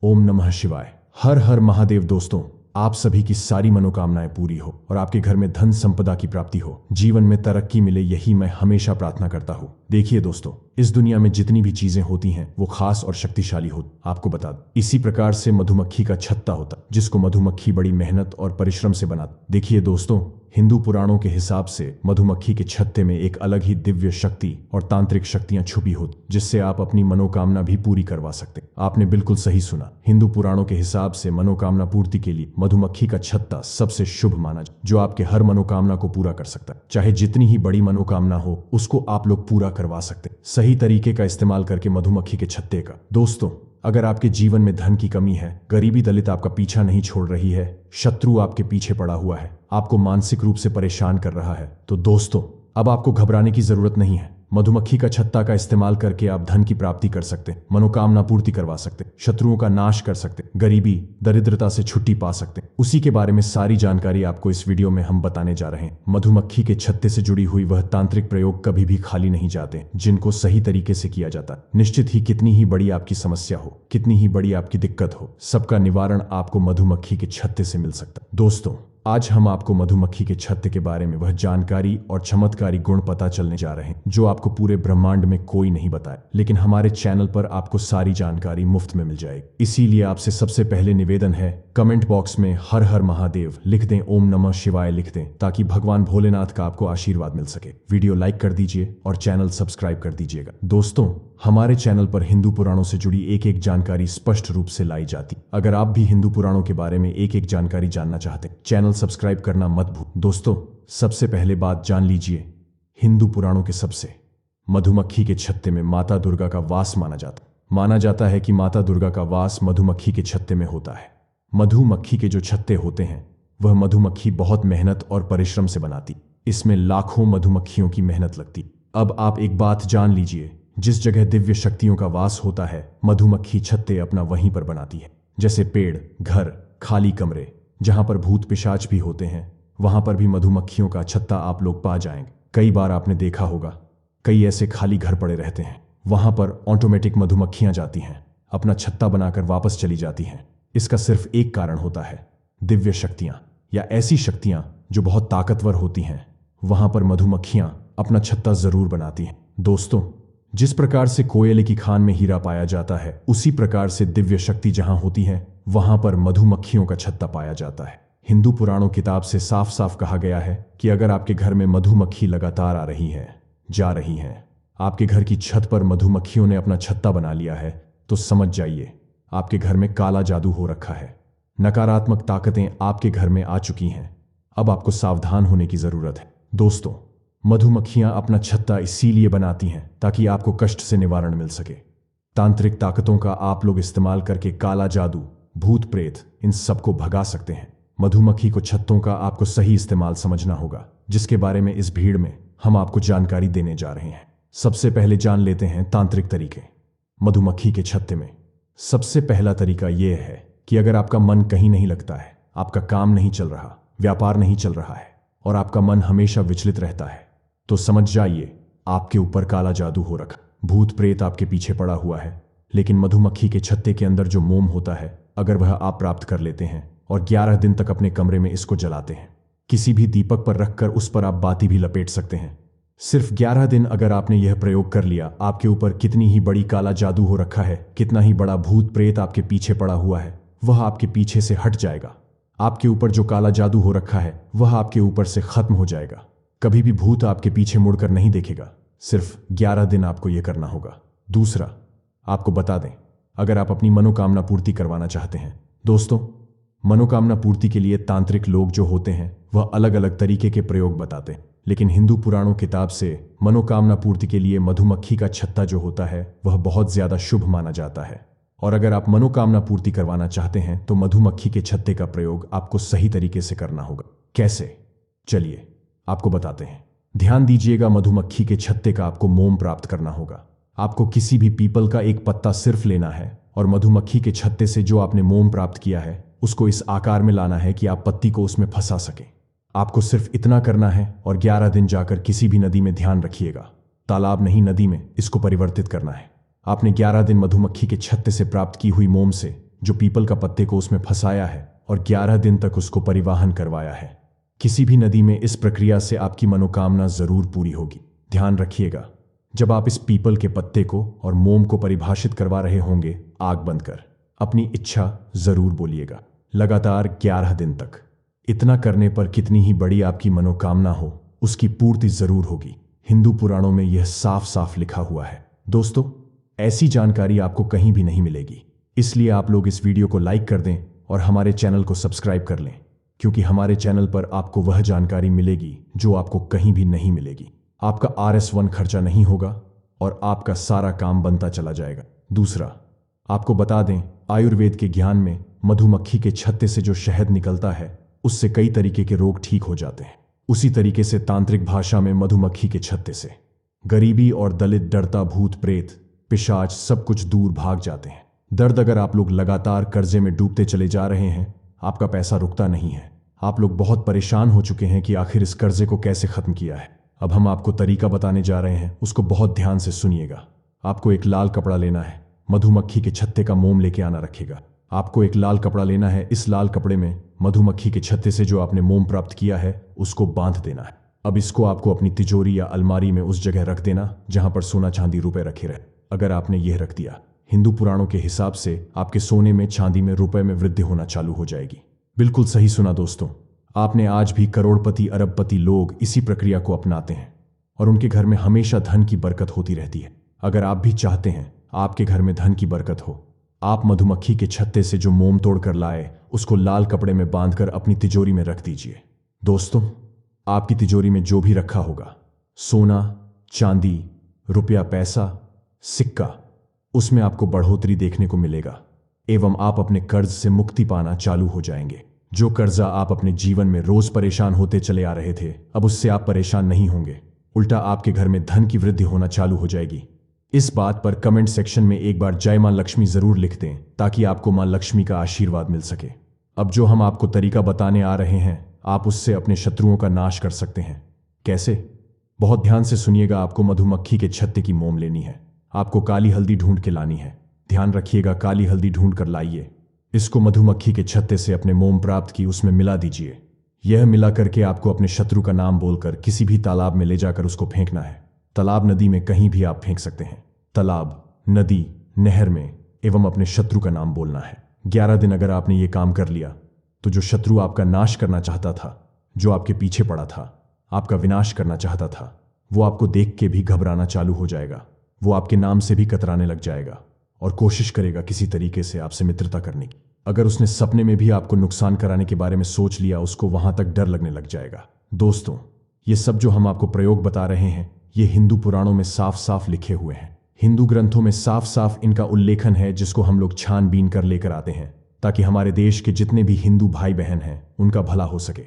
ओम नमः शिवाय। हर हर महादेव। दोस्तों, आप सभी की सारी मनोकामनाएं पूरी हो और आपके घर में धन संपदा की प्राप्ति हो, जीवन में तरक्की मिले, यही मैं हमेशा प्रार्थना करता हूँ। देखिए दोस्तों, इस दुनिया में जितनी भी चीजें होती हैं वो खास और शक्तिशाली हो, आपको बता दूं। इसी प्रकार से मधुमक्खी का छत्ता होता, जिसको मधुमक्खी बड़ी मेहनत और परिश्रम से बनाती। देखिए दोस्तों, हिंदू पुराणों के हिसाब से मधुमक्खी के छत्ते में एक अलग ही दिव्य शक्ति और तांत्रिक शक्तियां छुपी होती, जिससे आप अपनी मनोकामना भी पूरी करवा सकते। आपने बिल्कुल सही सुना। हिंदू पुराणों के हिसाब से मनोकामना पूर्ति के लिए मधुमक्खी का छत्ता सबसे शुभ माना, जो आपके हर मनोकामना को पूरा कर सकता है। चाहे जितनी ही बड़ी मनोकामना हो, उसको आप लोग पूरा करवा सकते। सही तरीके का इस्तेमाल करके मधुमक्खी के छत्ते का। दोस्तों, अगर आपके जीवन में धन की कमी है, गरीबी दलित आपका पीछा नहीं छोड़ रही है, शत्रु आपके पीछे पड़ा हुआ है, आपको मानसिक रूप से परेशान कर रहा है, तो दोस्तों अब आपको घबराने की जरूरत नहीं है। मधुमक्खी का छत्ता का इस्तेमाल करके आप धन की प्राप्ति कर सकते, मनोकामना पूर्ति करवा सकते, शत्रुओं का नाश कर सकते, गरीबी दरिद्रता से छुट्टी पा सकते। उसी के बारे में सारी जानकारी आपको इस वीडियो में हम बताने जा रहे हैं। मधुमक्खी के छत्ते से जुड़ी हुई वह तांत्रिक प्रयोग कभी भी खाली नहीं जाते, जिनको सही तरीके से किया जाता है। निश्चित ही कितनी ही बड़ी आपकी समस्या हो, कितनी ही बड़ी आपकी दिक्कत हो, सबका निवारण आपको मधुमक्खी के छत्ते से मिल सकता है। दोस्तों, आज हम आपको मधुमक्खी के छत्ते के बारे में वह जानकारी और चमत्कारी गुण पता चलने जा रहे हैं, जो आपको पूरे ब्रह्मांड में कोई नहीं बताए, लेकिन हमारे चैनल पर आपको सारी जानकारी मुफ्त में मिल जाएगी। इसीलिए आपसे सबसे पहले निवेदन है, कमेंट बॉक्स में हर हर महादेव लिख दें, ओम नमः शिवाय लिख दें, ताकि भगवान भोलेनाथ का आपको आशीर्वाद मिल सके। वीडियो लाइक कर दीजिए और चैनल सब्सक्राइब कर दीजिएगा। दोस्तों, हमारे चैनल पर हिंदू पुराणों से जुड़ी एक एक जानकारी स्पष्ट रूप से लाई जाती। अगर आप भी हिंदू पुराणों के बारे में एक एक जानकारी जानना चाहते हैं, चैनल सब्सक्राइब करना मत भूल। दोस्तों, सबसे पहले बात जान लीजिए, हिंदू पुराणों के सबसे मधुमक्खी के छत्ते में माता दुर्गा का वास माना जाता है कि माता दुर्गा का वास मधुमक्खी के छत्ते में होता है। मधुमक्खी के जो छत्ते होते हैं, वह मधुमक्खी बहुत मेहनत और परिश्रम से बनाती। इसमें लाखों मधुमक्खियों की मेहनत लगती। अब आप एक बात जान लीजिए, जिस जगह दिव्य शक्तियों का वास होता है, मधुमक्खी छत्ते अपना वहीं पर बनाती है। जैसे पेड़, घर, खाली कमरे, जहां पर भूत पिशाच भी होते हैं, वहां पर भी मधुमक्खियों का छत्ता आप लोग पा जाएंगे। कई बार आपने देखा होगा, कई ऐसे खाली घर पड़े रहते हैं, वहां पर ऑटोमेटिक मधुमक्खियां जाती हैं, अपना छत्ता बनाकर वापस चली जाती हैं। इसका सिर्फ एक कारण होता है, दिव्य शक्तियां या ऐसी शक्तियां जो बहुत ताकतवर होती हैं, वहां पर मधुमक्खियां अपना छत्ता जरूर बनाती हैं। दोस्तों, जिस प्रकार से कोयले की खान में हीरा पाया जाता है, उसी प्रकार से दिव्य शक्ति जहां होती है, वहां पर मधुमक्खियों का छत्ता पाया जाता है। हिंदू पुराणों किताब से साफ साफ कहा गया है कि अगर आपके घर में मधुमक्खी लगातार आ रही है, जा रही है, आपके घर की छत पर मधुमक्खियों ने अपना छत्ता बना लिया है, तो समझ जाइए आपके घर में काला जादू हो रखा है। नकारात्मक ताकतें आपके घर में आ चुकी हैं। अब आपको सावधान होने की जरूरत है। दोस्तों, मधुमक्खियां अपना छत्ता इसीलिए बनाती हैं ताकि आपको कष्ट से निवारण मिल सके। तांत्रिक ताकतों का आप लोग इस्तेमाल करके काला जादू, भूत प्रेत, इन सबको भगा सकते हैं। मधुमक्खी को छत्तों का आपको सही इस्तेमाल समझना होगा, जिसके बारे में इस भीड़ में हम आपको जानकारी देने जा रहे हैं। सबसे पहले जान लेते हैं तांत्रिक तरीके। मधुमक्खी के छत्ते में सबसे पहला तरीका यह है कि अगर आपका मन कहीं नहीं लगता है, आपका काम नहीं चल रहा, व्यापार नहीं चल रहा है और आपका मन हमेशा विचलित रहता है, तो समझ जाइए आपके ऊपर काला जादू हो रखा, भूत प्रेत आपके पीछे पड़ा हुआ है। लेकिन मधुमक्खी के छत्ते के अंदर जो मोम होता है, अगर वह आप प्राप्त कर लेते हैं और 11 दिन तक अपने कमरे में इसको जलाते हैं, किसी भी दीपक पर रखकर उस पर आप बाती भी लपेट सकते हैं। सिर्फ 11 दिन अगर आपने यह प्रयोग कर लिया, आपके ऊपर कितनी ही बड़ी काला जादू हो रखा है, कितना ही बड़ा भूत प्रेत आपके पीछे पड़ा हुआ है, वह आपके पीछे से हट जाएगा। आपके ऊपर जो काला जादू हो रखा है, वह आपके ऊपर से खत्म हो जाएगा। कभी भी भूत आपके पीछे मुड़कर नहीं देखेगा। सिर्फ 11 दिन आपको यह करना होगा। दूसरा, आपको बता दें, अगर आप अपनी मनोकामना पूर्ति करवाना चाहते हैं, दोस्तों, मनोकामना पूर्ति के लिए तांत्रिक लोग जो होते हैं, वह अलग अलग तरीके के प्रयोग बताते हैं, लेकिन हिंदू पुराणों किताब से मनोकामना पूर्ति के लिए मधुमक्खी का छत्ता जो होता है, वह बहुत ज्यादा शुभ माना जाता है। और अगर आप मनोकामना पूर्ति करवाना चाहते हैं, तो मधुमक्खी के छत्ते का प्रयोग आपको सही तरीके से करना होगा। कैसे? चलिए आपको बताते हैं। ध्यान दीजिएगा, मधुमक्खी के छत्ते का आपको मोम प्राप्त करना होगा। आपको किसी भी पीपल का एक पत्ता सिर्फ लेना है और मधुमक्खी के छत्ते से जो आपने मोम प्राप्त किया है, उसको इस आकार में लाना है कि आप पत्ती को उसमें फंसा सकें। आपको सिर्फ इतना करना है और 11 दिन जाकर किसी भी नदी में, ध्यान रखिएगा, तालाब नहीं नदी में, इसको परिवर्तित करना है। आपने 11 दिन मधुमक्खी के छत्ते से प्राप्त की हुई मोम से जो पीपल का पत्ते को उसमें फंसाया है और 11 दिन तक उसको परिवहन करवाया है। किसी भी नदी में इस प्रक्रिया से आपकी मनोकामना जरूर पूरी होगी। ध्यान रखिएगा, जब आप इस पीपल के पत्ते को और मोम को परिभाषित करवा रहे होंगे, आग बंद कर अपनी इच्छा जरूर बोलिएगा, लगातार 11 दिन तक। इतना करने पर कितनी ही बड़ी आपकी मनोकामना हो, उसकी पूर्ति जरूर होगी। हिंदू पुराणों में यह साफ साफ लिखा हुआ है। दोस्तों, ऐसी जानकारी आपको कहीं भी नहीं मिलेगी, इसलिए आप लोग इस वीडियो को लाइक कर दें और हमारे चैनल को सब्सक्राइब कर लें, क्योंकि हमारे चैनल पर आपको वह जानकारी मिलेगी जो आपको कहीं भी नहीं मिलेगी। आपका RS1 खर्चा नहीं होगा और आपका सारा काम बनता चला जाएगा। दूसरा, आपको बता दें, आयुर्वेद के ज्ञान में मधुमक्खी के छत्ते से जो शहद निकलता है, उससे कई तरीके के रोग ठीक हो जाते हैं। उसी तरीके से तांत्रिक भाषा में मधुमक्खी के छत्ते से गरीबी और दलित, डरता, भूत प्रेत, पिशाच सब कुछ दूर भाग जाते हैं। दर्द, अगर आप लोग लगातार कर्जे में डूबते चले जा रहे हैं, आपका पैसा रुकता नहीं है, आप लोग बहुत परेशान हो चुके हैं कि आखिर इस कर्जे को कैसे खत्म किया है। अब हम आपको तरीका बताने जा रहे हैं, उसको बहुत ध्यान से सुनिएगा। आपको एक लाल कपड़ा लेना है, मधुमक्खी के छत्ते का मोम लेके आना रखेगा। आपको एक लाल कपड़ा लेना है, इस लाल कपड़े में मधुमक्खी के छत्ते से जो आपने मोम प्राप्त किया है उसको बांध देना है। अब इसको आपको अपनी तिजोरी या अलमारी में उस जगह रख देना जहां पर सोना चांदी रुपए रखे रहे। अगर आपने यह रख दिया, हिंदू पुराणों के हिसाब से आपके सोने में, चांदी में, रुपए में वृद्धि होना चालू हो जाएगी। बिल्कुल सही सुना दोस्तों, आपने आज भी करोड़पति, अरबपति लोग इसी प्रक्रिया को अपनाते हैं और उनके घर में हमेशा धन की बरकत होती रहती है। अगर आप भी चाहते हैं आपके घर में धन की बरकत हो, आप मधुमक्खी के छत्ते से जो मोम तोड़कर लाए उसको लाल कपड़े में बांधकर अपनी तिजोरी में रख दीजिए। दोस्तों, आपकी तिजोरी में जो भी रखा होगा, सोना, चांदी, रुपया, पैसा, सिक्का, उसमें आपको बढ़ोतरी देखने को मिलेगा एवं आप अपने कर्ज से मुक्ति पाना चालू हो जाएंगे। जो कर्जा आप अपने जीवन में रोज परेशान होते चले आ रहे थे, अब उससे आप परेशान नहीं होंगे, उल्टा आपके घर में धन की वृद्धि होना चालू हो जाएगी। इस बात पर कमेंट सेक्शन में एक बार जय मां लक्ष्मी जरूर लिख दें, ताकि आपको मां लक्ष्मी का आशीर्वाद मिल सके। अब जो हम आपको तरीका बताने आ रहे हैं, आप उससे अपने शत्रुओं का नाश कर सकते हैं। कैसे? बहुत ध्यान से सुनिएगा। आपको मधुमक्खी के छत्ते की मोम लेनी है, आपको काली हल्दी ढूंढ के लानी है। ध्यान रखिएगा, काली हल्दी ढूंढ कर लाइए। इसको मधुमक्खी के छत्ते से अपने मोम प्राप्त की उसमें मिला दीजिए। यह मिला करके आपको अपने शत्रु का नाम बोलकर किसी भी तालाब में ले जाकर उसको फेंकना है। तालाब, नदी में कहीं भी आप फेंक सकते हैं। तालाब, नदी, नहर में, एवं अपने शत्रु का नाम बोलना है। 11 दिन अगर आपने ये काम कर लिया तो जो शत्रु आपका नाश करना चाहता था, जो आपके पीछे पड़ा था, आपका विनाश करना चाहता था, वो आपको देख के भी घबराना चालू हो जाएगा। वो आपके नाम से भी कतराने लग जाएगा और कोशिश करेगा किसी तरीके से आपसे मित्रता करने की। अगर उसने सपने में भी आपको नुकसान कराने के बारे में सोच लिया, उसको वहां तक डर लगने लग जाएगा। दोस्तों, ये सब जो हम आपको प्रयोग बता रहे हैं, ये हिंदू पुराणों में साफ साफ लिखे हुए हैं। हिंदू ग्रंथों में साफ साफ इनका उल्लेखन है, जिसको हम लोग छानबीन कर लेकर आते हैं, ताकि हमारे देश के जितने भी हिंदू भाई बहन हैं उनका भला हो सके।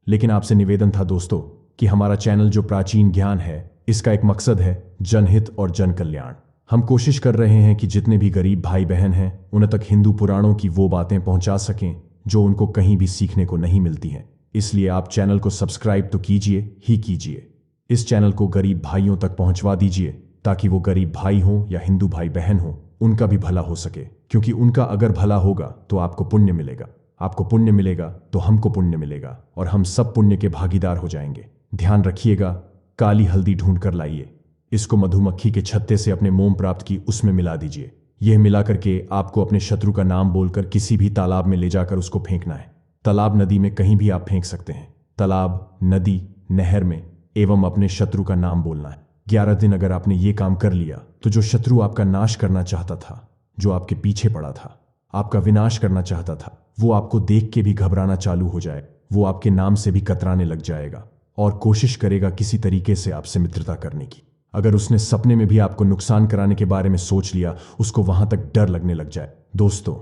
लेकिन आपसे निवेदन था दोस्तों कि हमारा चैनल जो प्राचीन ज्ञान है, इसका एक मकसद है जनहित और जन कल्याण। हम कोशिश कर रहे हैं कि जितने भी गरीब भाई बहन हैं उन तक हिंदू पुराणों की वो बातें पहुंचा सकें जो उनको कहीं भी सीखने को नहीं मिलती हैं। इसलिए आप चैनल को सब्सक्राइब तो कीजिए ही कीजिए। इस चैनल को गरीब भाइयों तक पहुंचवा दीजिए, ताकि वो गरीब भाई हों या हिंदू भाई बहन हों, उनका भी भला हो सके। क्योंकि उनका अगर भला होगा तो आपको पुण्य मिलेगा, आपको पुण्य मिलेगा तो हमको पुण्य मिलेगा और हम सब पुण्य के भागीदार हो जाएंगे। ध्यान रखिएगा, काली हल्दी ढूंढ कर लाइए। इसको मधुमक्खी के छत्ते से अपने मोम प्राप्त की उसमें मिला दीजिए। यह मिला करके आपको अपने शत्रु का नाम बोलकर किसी भी तालाब में ले जाकर उसको फेंकना है। तालाब, नदी में कहीं भी आप फेंक सकते हैं। तालाब, नदी, नहर में, एवं अपने शत्रु का नाम बोलना है। 11 दिन अगर आपने ये काम कर लिया तो जो शत्रु आपका नाश करना चाहता था, जो आपके पीछे पड़ा था, आपका विनाश करना चाहता था, वो आपको देख के भी घबराना चालू हो जाए। वो आपके नाम से भी कतराने लग जाएगा और कोशिश करेगा किसी तरीके से आपसे मित्रता करने की। अगर उसने सपने में भी आपको नुकसान कराने के बारे में सोच लिया, उसको वहां तक डर लगने लग जाए। दोस्तों,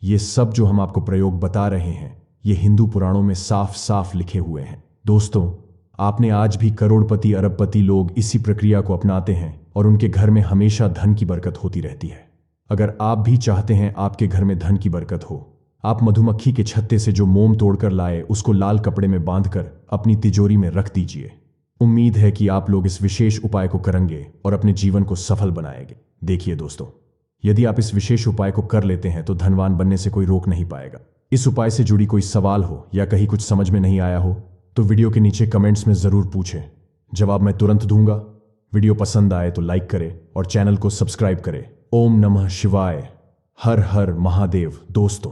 ये सब जो हम आपको प्रयोग बता रहे हैं, ये हिंदू पुराणों में साफ साफ लिखे हुए हैं। दोस्तों, आपने आज भी करोड़पति, अरबपति लोग इसी प्रक्रिया को अपनाते हैं और उनके घर में हमेशा धन की बरकत होती रहती है। अगर आप भी चाहते हैं आपके घर में धन की बरकत हो, आप मधुमक्खी के छत्ते से जो मोम तोड़कर लाए उसको लाल कपड़े में बांधकर अपनी तिजोरी में रख दीजिए। उम्मीद है कि आप लोग इस विशेष उपाय को करेंगे और अपने जीवन को सफल बनाएंगे। देखिए दोस्तों, यदि आप इस विशेष उपाय को कर लेते हैं तो धनवान बनने से कोई रोक नहीं पाएगा। इस उपाय से जुड़ी कोई सवाल हो या कहीं कुछ समझ में नहीं आया हो तो वीडियो के नीचे कमेंट्स में जरूर पूछें, जवाब मैं तुरंत दूंगा। वीडियो पसंद आए तो लाइक करें और चैनल को सब्सक्राइब करें। ओम नमः शिवाय। हर हर महादेव दोस्तों।